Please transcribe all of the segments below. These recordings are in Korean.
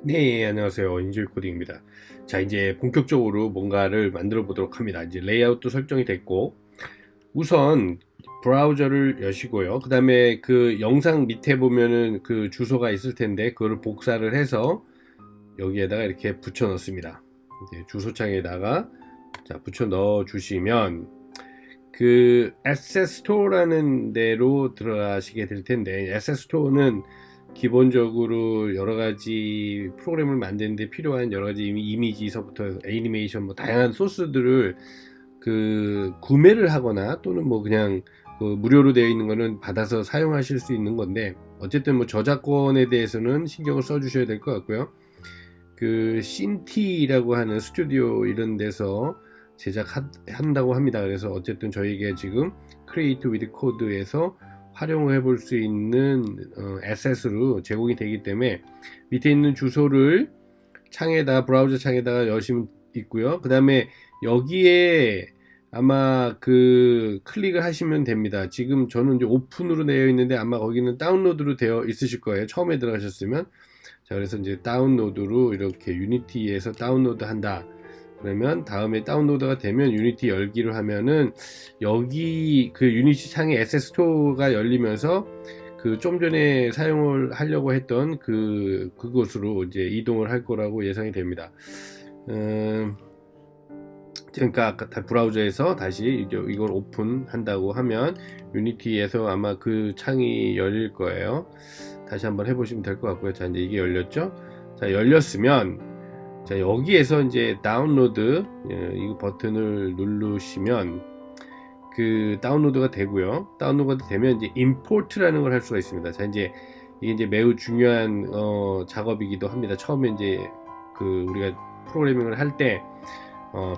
네, 안녕하세요. 인조이 코딩입니다. 자, 이제 본격적으로 뭔가를 만들어 보도록 합니다. 이제 레이아웃도 설정이 됐고, 우선 브라우저를 여시고요. 그 다음에 그 영상 밑에 보면은 그 주소가 있을 텐데, 그거를 복사를 해서 여기에다가 이렇게 붙여 넣습니다. 이제 주소창에다가 자, 붙여 넣어 주시면 그 에셋 스토어라는 데로 들어가시게 될 텐데, 에셋 스토어는 기본적으로 여러 가지 프로그램을 만드는데 필요한 여러 가지 이미지서부터 애니메이션 뭐 다양한 소스들을 그 구매를 하거나 또는 뭐 그냥 그 무료로 되어 있는 거는 받아서 사용하실 수 있는 건데, 어쨌든 뭐 저작권에 대해서는 신경을 써 주셔야 될 것 같고요. 그 신티라고 하는 스튜디오 이런 데서 제작한다고 합니다. 그래서 어쨌든 저희에게 지금 크리에이트 위드 코드에서 활용을 해볼 수 있는 에셋으로 제공이 되기 때문에 밑에 있는 주소를 창에다 브라우저 창에다가 여시면 있고요. 그 다음에 여기에 아마 그 클릭을 하시면 됩니다. 지금 저는 이제 오픈으로 되어 있는데 아마 거기는 다운로드로 되어 있으실 거예요. 처음에 들어가셨으면. 자, 그래서 이제 다운로드로 이렇게 유니티에서 다운로드 한다. 그러면 다음에 다운로드가 되면 유니티 열기를 하면은 여기 그 유니티 창에 에셋 스토어가 열리면서 그 좀 전에 사용을 하려고 했던 그곳으로 이제 이동을 할 거라고 예상이 됩니다. 그러니까 아까 브라우저에서 다시 이걸 오픈한다고 하면 유니티에서 아마 그 창이 열릴 거예요. 다시 한번 해보시면 될 것 같고요. 자, 이제 이게 열렸죠? 자, 열렸으면 자, 여기에서 이제 다운로드 이 버튼을 누르시면 그 다운로드가 되고요. 다운로드가 되면 이제 임포트라는 걸 할 수가 있습니다. 자, 이제 이게 이제 매우 중요한 작업이기도 합니다. 처음에 이제 그 우리가 프로그래밍을 할 때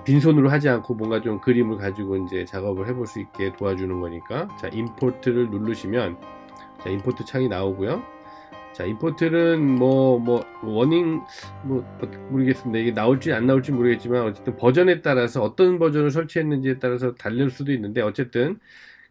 빈손으로 하지 않고 뭔가 좀 그림을 가지고 이제 작업을 해볼 수 있게 도와주는 거니까. 자, 임포트를 누르시면 자, 임포트 창이 나오고요. 자, 임포트는 워닝 모르겠습니다. 이게 나올지 안 나올지 모르겠지만 어쨌든 버전에 따라서 어떤 버전을 설치했는지에 따라서 다를 수도 있는데, 어쨌든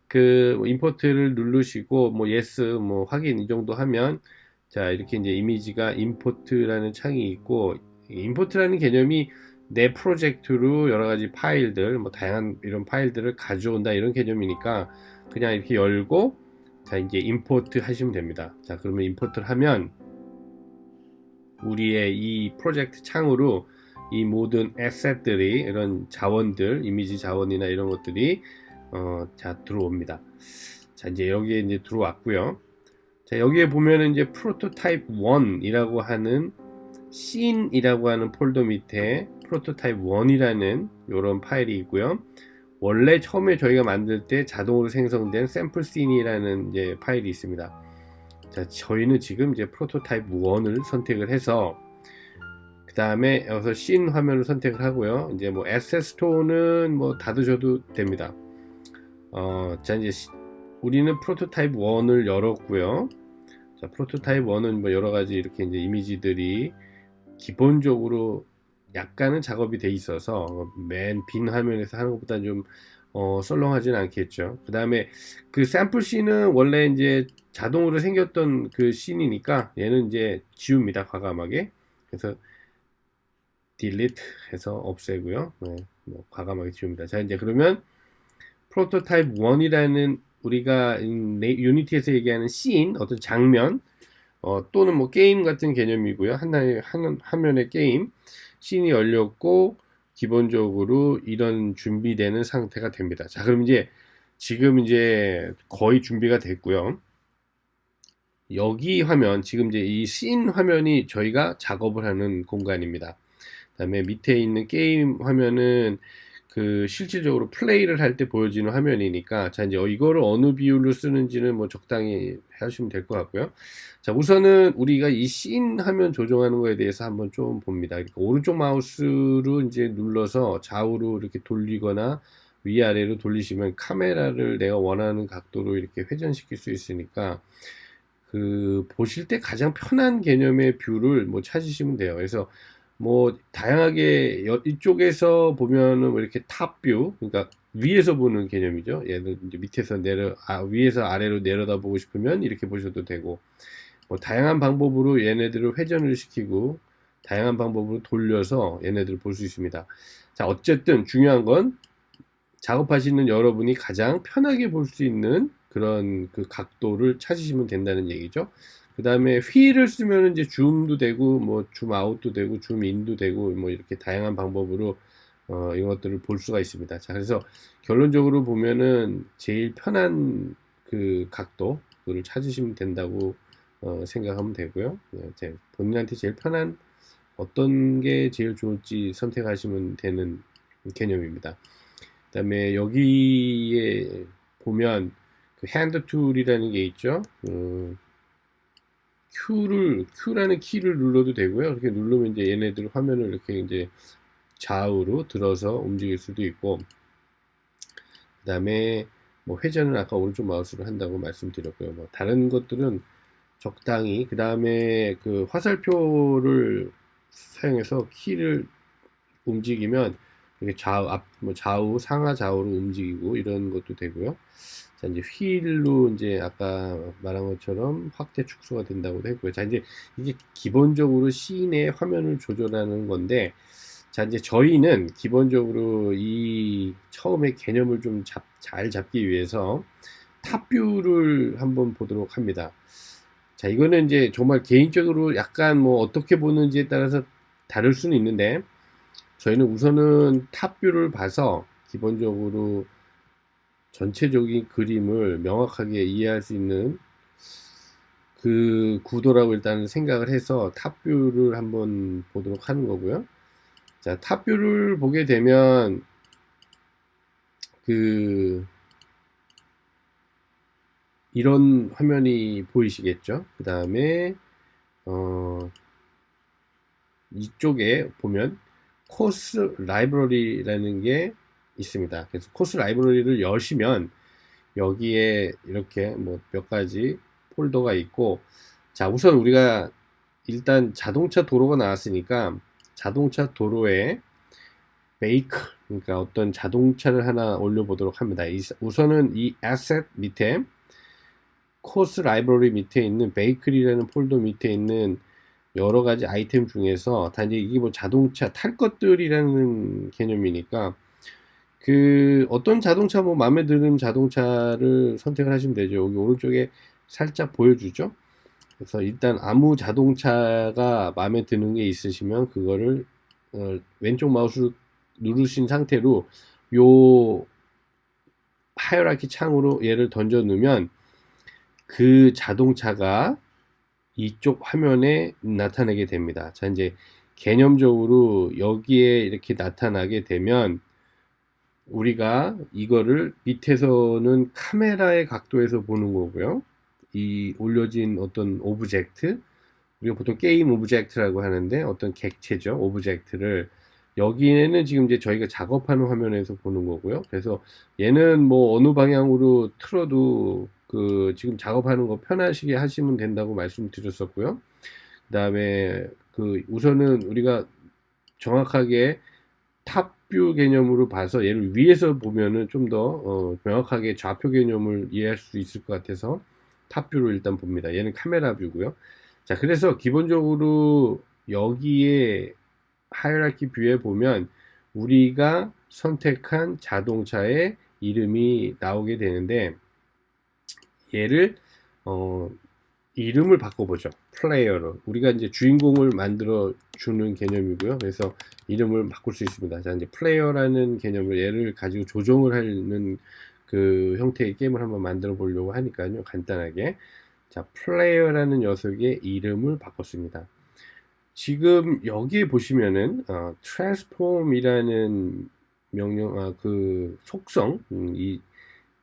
그 임포트를 누르시고 뭐 예스 뭐 확인 이 정도 하면 자, 이렇게 이제 이미지가 임포트라는 창이 있고, 임포트라는 개념이 내 프로젝트로 여러 가지 파일들 뭐 다양한 이런 파일들을 가져온다 이런 개념이니까 그냥 이렇게 열고 자, 이제 임포트 하시면 됩니다. 자, 그러면 임포트를 하면 우리의 이 프로젝트 창으로 이 모든 에셋들이 이런 자원들, 이미지 자원이나 이런 것들이 자, 들어옵니다. 자, 이제 여기에 이제 들어왔고요. 자, 여기에 보면은 이제 프로토타입 1이라고 하는 씬이라고 하는 폴더 밑에 프로토타입 1이라는 이런 파일이 있고요. 원래 처음에 저희가 만들 때 자동으로 생성된 샘플 씬이라는 이제 파일이 있습니다. 자, 저희는 지금 이제 프로토타입 1을 선택을 해서 그 다음에 여기서 씬 화면을 선택을 하고요. 이제 뭐 에셋 스토어는 뭐 닫으셔도 됩니다. 자, 이제 우리는 프로토타입 1을 열었고요. 자, 프로토타입 1은 뭐 여러 가지 이렇게 이제 이미지들이 기본적으로 약간은 작업이 돼 있어서 맨 빈 화면에서 하는 것보다 좀 썰렁하진 않겠죠. 그 다음에 그 샘플 씬은 원래 이제 자동으로 생겼던 그 씬이니까 얘는 이제 지웁니다. 과감하게. 그래서 delete 해서 없애고요. 네, 뭐 과감하게 지웁니다. 자, 이제 그러면 프로토타입 1이라는 우리가 유니티에서 얘기하는 씬, 어떤 장면, 또는 뭐 게임 같은 개념이고요. 하나의 화면의 게임 씬이 열렸고 기본적으로 이런 준비되는 상태가 됩니다. 자, 그럼 이제 지금 이제 거의 준비가 됐고요. 여기 화면 지금 이제 이 씬 화면이 저희가 작업을 하는 공간입니다. 그다음에 밑에 있는 게임 화면은 그 실질적으로 플레이를 할 때 보여지는 화면이니까 자, 이제 이거를 어느 비율로 쓰는지는 뭐 적당히 하시면 될 것 같고요. 자, 우선은 우리가 이 씬 화면 조정하는 거에 대해서 한번 좀 봅니다. 그러니까 오른쪽 마우스로 이제 눌러서 좌우로 이렇게 돌리거나 위아래로 돌리시면 카메라를 내가 원하는 각도로 이렇게 회전시킬 수 있으니까 그 보실 때 가장 편한 개념의 뷰를 뭐 찾으시면 돼요. 그래서 뭐 다양하게 이쪽에서 보면은 뭐 이렇게 탑뷰, 그러니까 위에서 보는 개념이죠. 얘는 이제 밑에서 위에서 아래로 내려다 보고 싶으면 이렇게 보셔도 되고, 뭐 다양한 방법으로 얘네들을 회전을 시키고 다양한 방법으로 돌려서 얘네들을 볼 수 있습니다. 자, 어쨌든 중요한 건 작업하시는 여러분이 가장 편하게 볼 수 있는 그런 그 각도를 찾으시면 된다는 얘기죠. 그 다음에 휠을 쓰면 이제 줌도 되고 뭐 줌 아웃도 되고 줌 인도 되고 뭐 이렇게 다양한 방법으로 이것들을 볼 수가 있습니다. 자, 그래서 결론적으로 보면은 제일 편한 그 각도를 찾으시면 된다고 생각하면 되고요. 본인한테 제일 편한 어떤 게 제일 좋을지 선택하시면 되는 개념입니다. 그 다음에 여기에 보면 그 핸드 툴이라는 게 있죠. Q라는 키를 눌러도 되고요. 이렇게 누르면 이제 얘네들 화면을 이렇게 이제 좌우로 들어서 움직일 수도 있고, 그 다음에 뭐 회전은 아까 오른쪽 마우스로 한다고 말씀드렸고요. 뭐 다른 것들은 적당히, 그 다음에 그 화살표를 사용해서 키를 움직이면 이렇게 뭐 좌우, 상하 좌우로 움직이고 이런 것도 되고요. 자, 이제 휠로 이제 아까 말한 것처럼 확대 축소가 된다고도 했고요. 자, 이제 이게 기본적으로 시인의 화면을 조절하는 건데, 자, 이제 저희는 기본적으로 이 처음에 개념을 좀 잘 잡기 위해서 탑뷰를 한번 보도록 합니다. 자, 이거는 이제 정말 개인적으로 약간 뭐 어떻게 보는지에 따라서 다를 수는 있는데, 저희는 우선은 탑뷰를 봐서 기본적으로 전체적인 그림을 명확하게 이해할 수 있는 그 구도라고 일단 생각을 해서 탑뷰를 한번 보도록 하는 거고요. 자, 탑뷰를 보게 되면 그 이런 화면이 보이시겠죠? 그 다음에 이쪽에 보면 코스 라이브러리라는 게 있습니다. 그래서 코스 라이브러리를 여시면 여기에 이렇게 뭐 몇 가지 폴더가 있고, 자, 우선 우리가 일단 자동차 도로가 나왔으니까 자동차 도로에 베이크, 그러니까 어떤 자동차를 하나 올려보도록 합니다. 우선은 이 asset 밑에 코스 라이브러리 밑에 있는 베이클이라는 폴더 밑에 있는 여러 가지 아이템 중에서 단지 이게 뭐 자동차 탈 것들이라는 개념이니까 그 어떤 자동차 뭐 마음에 드는 자동차를 선택을 하시면 되죠. 여기 오른쪽에 살짝 보여주죠. 그래서 일단 아무 자동차가 마음에 드는 게 있으시면 그거를 왼쪽 마우스 누르신 상태로 요 하이어라키 창으로 얘를 던져 놓으면 그 자동차가 이쪽 화면에 나타나게 됩니다. 자, 이제 개념적으로 여기에 이렇게 나타나게 되면 우리가 이거를 밑에서는 카메라의 각도에서 보는 거고요. 이 올려진 어떤 오브젝트, 우리가 보통 게임 오브젝트라고 하는데 어떤 객체죠. 오브젝트를 여기에는 지금 이제 저희가 작업하는 화면에서 보는 거고요. 그래서 얘는 뭐 어느 방향으로 틀어도 그 지금 작업하는 거 편하시게 하시면 된다고 말씀드렸었고요. 그 다음에 그 우선은 우리가 정확하게 탑뷰 개념으로 봐서 얘를 위에서 보면은 좀 더 명확하게 좌표 개념을 이해할 수 있을 것 같아서 탑뷰로 일단 봅니다. 얘는 카메라 뷰고요. 자, 그래서 기본적으로 여기에 하이라키 뷰에 보면 우리가 선택한 자동차의 이름이 나오게 되는데 얘를 이름을 바꿔보죠. 플레이어로 우리가 이제 주인공을 만들어 주는 개념이고요. 그래서 이름을 바꿀 수 있습니다. 자, 이제 플레이어라는 개념을 얘를 가지고 조정을 하는 그 형태의 게임을 한번 만들어 보려고 하니까요. 간단하게. 자, 플레이어라는 녀석의 이름을 바꿨습니다. 지금 여기에 보시면은 transform이라는 명령, 그 속성, 이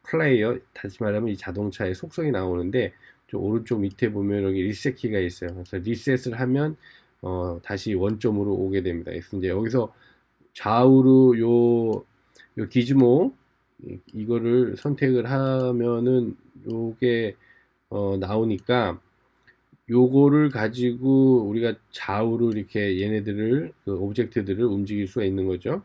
플레이어, 다시 말하면 이 자동차의 속성이 나오는데 좀 오른쪽 밑에 보면 여기 리셋 키가 있어요. 그래서 리셋을 하면 다시 원점으로 오게 됩니다. 그래서 이제 여기서 좌우로 요 기즈모 이거를 선택을 하면은 요게 나오니까 요거를 가지고 우리가 좌우로 이렇게 얘네들을 그 오브젝트들을 움직일 수가 있는 거죠.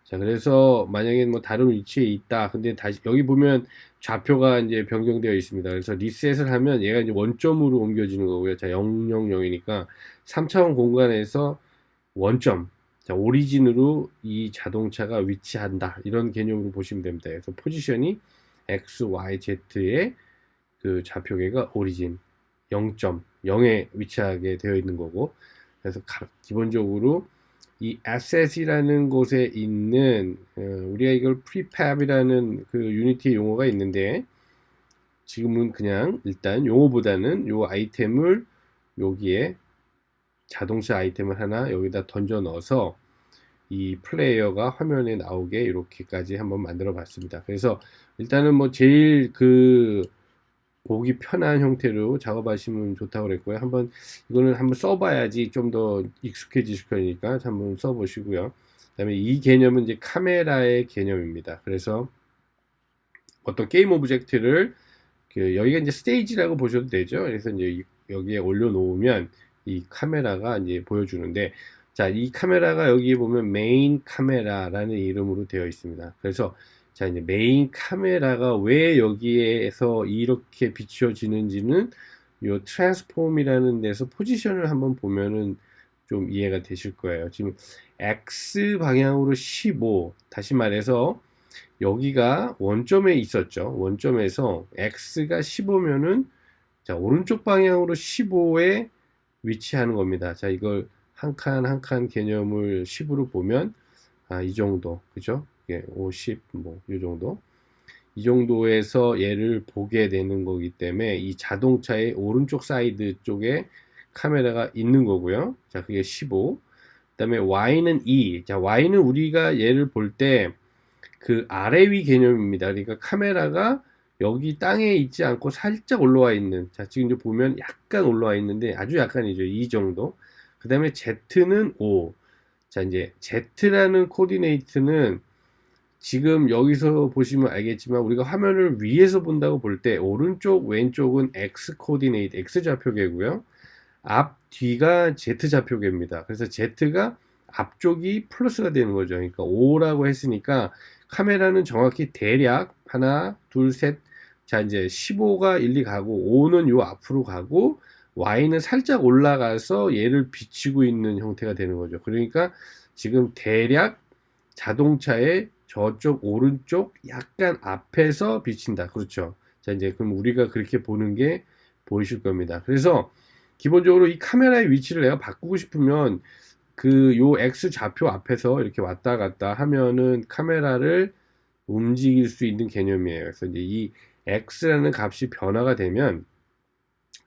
자, 그래서 만약에 뭐 다른 위치에 있다. 근데 다시 여기 보면 좌표가 이제 변경되어 있습니다. 그래서 리셋을 하면 얘가 이제 원점으로 옮겨지는 거고요. 자, 000이니까 3차원 공간에서 원점. 자, 오리진으로 이 자동차가 위치한다. 이런 개념으로 보시면 됩니다. 그래서 포지션이 X, Y, Z의 그 좌표계가 오리진 0.0에 위치하게 되어 있는 거고, 그래서 기본적으로 이 asset이라는 곳에 있는 우리가 이걸 prefab이라는 그 유니티 용어가 있는데, 지금은 그냥 일단 용어보다는 요 아이템을 여기에 자동차 아이템을 하나 여기다 던져 넣어서 이 플레이어가 화면에 나오게 이렇게까지 한번 만들어 봤습니다. 그래서 일단은 뭐 제일 그 보기 편한 형태로 작업하시면 좋다고 그랬고요. 이거는 한번 써봐야지 좀 더 익숙해지실 거니까 한번 써보시고요. 그다음에 이 개념은 이제 카메라의 개념입니다. 그래서 어떤 게임 오브젝트를 여기가 이제 스테이지라고 보셔도 되죠. 그래서 이제 여기에 올려놓으면 이 카메라가 이제 보여주는데, 자, 이 카메라가 여기 보면 메인 카메라라는 이름으로 되어 있습니다. 그래서 자, 이제 메인 카메라가 왜 여기에서 이렇게 비춰지는지는 요 트랜스폼이라는 데서 포지션을 한번 보면은 좀 이해가 되실 거예요. 지금 X 방향으로 15, 다시 말해서 여기가 원점에 있었죠. 원점에서 X가 15면은 자, 오른쪽 방향으로 15에 위치하는 겁니다. 자, 이걸 한 칸 한 칸 개념을 10으로 보면 이 정도. 그죠? 예, 50, 뭐, 이 정도. 이 정도에서 얘를 보게 되는 거기 때문에 이 자동차의 오른쪽 사이드 쪽에 카메라가 있는 거고요. 자, 그게 15. 그다음에 Y는 2. 자, Y는 우리가 얘를 볼 때 그 아래 위 개념입니다. 그러니까 카메라가 여기 땅에 있지 않고 살짝 올라와 있는, 자, 지금 이제 보면 약간 올라와 있는데 아주 약간이죠. 이 정도. 그 다음에 Z는 5. 자, 이제 Z라는 코디네이트는 지금 여기서 보시면 알겠지만 우리가 화면을 위에서 본다고 볼 때 오른쪽 왼쪽은 X 코디네이트, X 좌표계고요. 앞 뒤가 Z 좌표계입니다. 그래서 Z가 앞쪽이 플러스가 되는 거죠. 그러니까 5라고 했으니까 카메라는 정확히 대략 하나, 둘, 셋. 자, 이제 15가 1, 2 가고 5는 요 앞으로 가고 Y는 살짝 올라가서 얘를 비치고 있는 형태가 되는 거죠. 그러니까 지금 대략 자동차의 저쪽 오른쪽 약간 앞에서 비친다. 그렇죠. 자, 이제 그럼 우리가 그렇게 보는 게 보이실 겁니다. 그래서 기본적으로 이 카메라의 위치를 내가 바꾸고 싶으면 그 요 X 좌표 앞에서 이렇게 왔다 갔다 하면은 카메라를 움직일 수 있는 개념이에요. 그래서 이제 이 X라는 값이 변화가 되면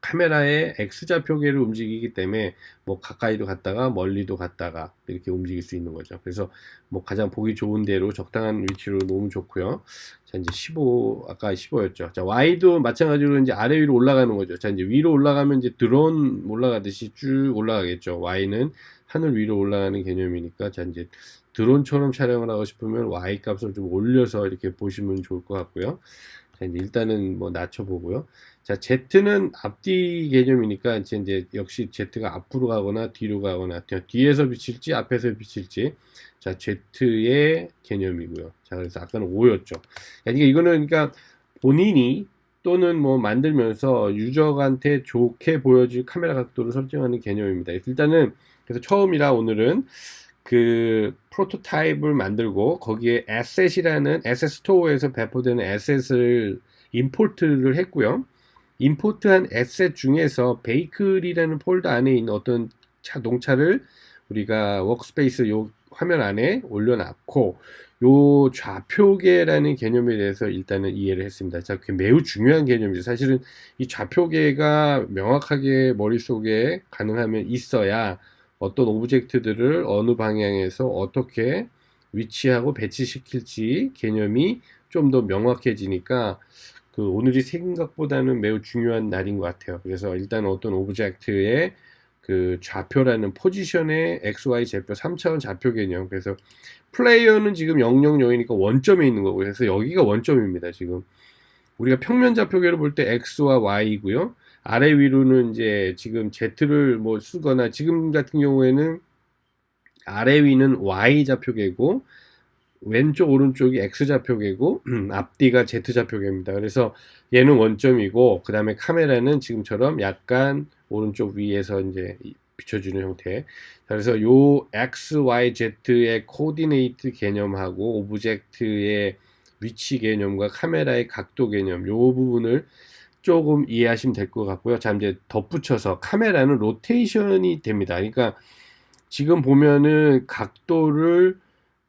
카메라의 X좌표계를 움직이기 때문에 뭐 가까이도 갔다가 멀리도 갔다가 이렇게 움직일 수 있는 거죠. 그래서 뭐 가장 보기 좋은 대로 적당한 위치로 놓으면 좋고요. 자, 이제 15, 아까 15였죠. 자, Y도 마찬가지로 이제 아래 위로 올라가는 거죠. 자, 이제 위로 올라가면 이제 드론 올라가듯이 쭉 올라가겠죠. Y는 하늘 위로 올라가는 개념이니까. 자, 이제 드론처럼 촬영을 하고 싶으면 Y 값을 좀 올려서 이렇게 보시면 좋을 것 같고요. 자, 이제 일단은 뭐 낮춰보고요. 자, Z는 앞뒤 개념이니까 이제 역시 Z가 앞으로 가거나 뒤로 가거나 뒤에서 비칠지 앞에서 비칠지. 자, Z의 개념이고요. 자, 그래서 아까는 5였죠. 그러니까 이거는 그러니까 본인이 또는 뭐 만들면서 유저한테 좋게 보여줄 카메라 각도를 설정하는 개념입니다. 일단은 그래서 처음이라 오늘은 그 프로토타입을 만들고 거기에 에셋이라는 에셋 스토어에서 배포되는 에셋을 임포트를 했고요. 임포트한 에셋 중에서 베이클이라는 폴더 안에 있는 어떤 자동차를 우리가 워크스페이스 요 화면 안에 올려놨고, 요 좌표계라는 개념에 대해서 일단은 이해를 했습니다. 자, 그게 매우 중요한 개념이죠. 사실은 이 좌표계가 명확하게 머릿속에 가능하면 있어야 어떤 오브젝트들을 어느 방향에서 어떻게 위치하고 배치시킬지 개념이 좀 더 명확해지니까 그 오늘이 생각보다는 매우 중요한 날인 것 같아요. 그래서 일단 어떤 오브젝트의 그 좌표라는 포지션의 XY 좌표 3차원 좌표 개념. 그래서 플레이어는 지금 000이니까 원점에 있는 거고, 그래서 여기가 원점입니다. 지금 우리가 평면 좌표계를 볼 때 X와 Y이고요. 아래 위로는 이제 지금 Z를 뭐 쓰거나 지금 같은 경우에는 아래 위는 Y 좌표계고 왼쪽 오른쪽이 X좌표계고 앞뒤가 Z좌표계입니다. 그래서 얘는 원점이고 그 다음에 카메라는 지금처럼 약간 오른쪽 위에서 이제 비춰주는 형태. 자, 그래서 요 X, Y, Z의 코디네이트 개념하고 오브젝트의 위치 개념과 카메라의 각도 개념 요 부분을 조금 이해하시면 될 것 같고요. 자, 이제 덧붙여서 카메라는 로테이션이 됩니다. 그러니까 지금 보면은 각도를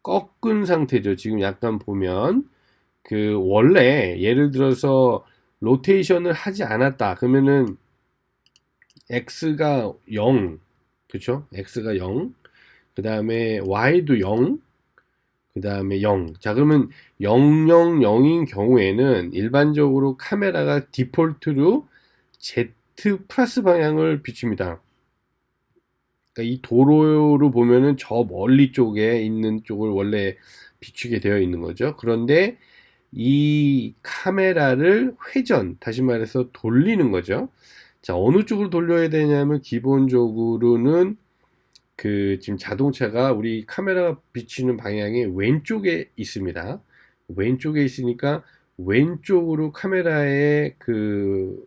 꺾은 상태죠. 지금 약간 보면 그 원래 예를 들어서 로테이션을 하지 않았다. 그러면은 x가 0, 그렇죠? x가 0, 그 다음에 y도 0, 그 다음에 0. 자, 그러면 0, 0, 0인 경우에는 일반적으로 카메라가 디폴트로 z 플러스 방향을 비춥니다. 그러니까 이 도로로 보면은 저 멀리 쪽에 있는 쪽을 원래 비추게 되어 있는 거죠. 그런데 이 카메라를 회전, 다시 말해서 돌리는 거죠. 자, 어느 쪽으로 돌려야 되냐면 기본적으로는 그 지금 자동차가 우리 카메라가 비치는 방향이 왼쪽에 있습니다. 왼쪽에 있으니까 왼쪽으로 카메라의 그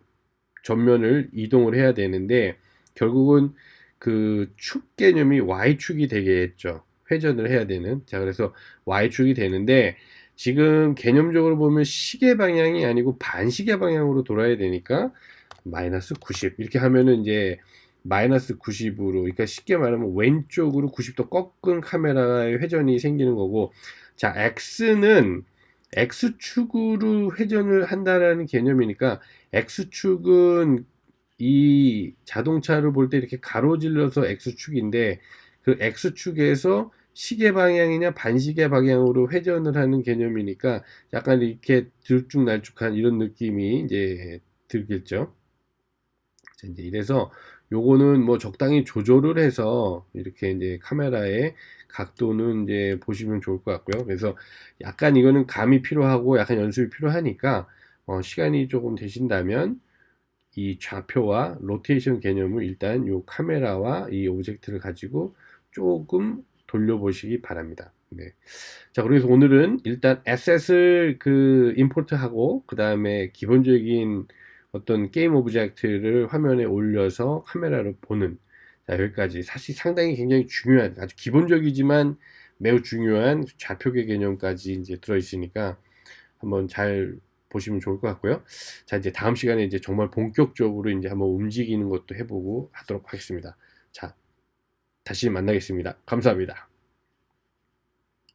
전면을 이동을 해야 되는데 결국은 그 축 개념이 Y축이 되겠죠. 회전을 해야 되는. 자, 그래서 Y축이 되는데 지금 개념적으로 보면 시계 방향이 아니고 반시계 방향으로 돌아야 되니까 마이너스 90 이렇게 하면은 이제 마이너스 90으로 그러니까 쉽게 말하면 왼쪽으로 90도 꺾은 카메라의 회전이 생기는 거고 자 X는 X축으로 회전을 한다라는 개념이니까 X축은 이 자동차를 볼 때 이렇게 가로질러서 X축인데 그 X축에서 시계 방향이냐 반시계 방향으로 회전을 하는 개념이니까 약간 이렇게 들쭉날쭉한 이런 느낌이 이제 들겠죠. 이제 이래서 요거는 뭐 적당히 조절을 해서 이렇게 이제 카메라의 각도는 이제 보시면 좋을 것 같고요. 그래서 약간 이거는 감이 필요하고 약간 연습이 필요하니까 시간이 조금 되신다면 이 좌표와 로테이션 개념을 일단 요 카메라와 이 오브젝트를 가지고 조금 돌려보시기 바랍니다. 네. 자, 그래서 오늘은 일단 에셋을 그 임포트하고 그 다음에 기본적인 어떤 게임 오브젝트를 화면에 올려서 카메라로 보는 자, 여기까지 사실 상당히 굉장히 중요한 아주 기본적이지만 매우 중요한 좌표계 개념까지 이제 들어있으니까 한번 잘 보시면 좋을 것 같고요. 자, 이제 다음 시간에 이제 정말 본격적으로 이제 한번 움직이는 것도 해보고 하도록 하겠습니다. 자, 다시 만나겠습니다. 감사합니다.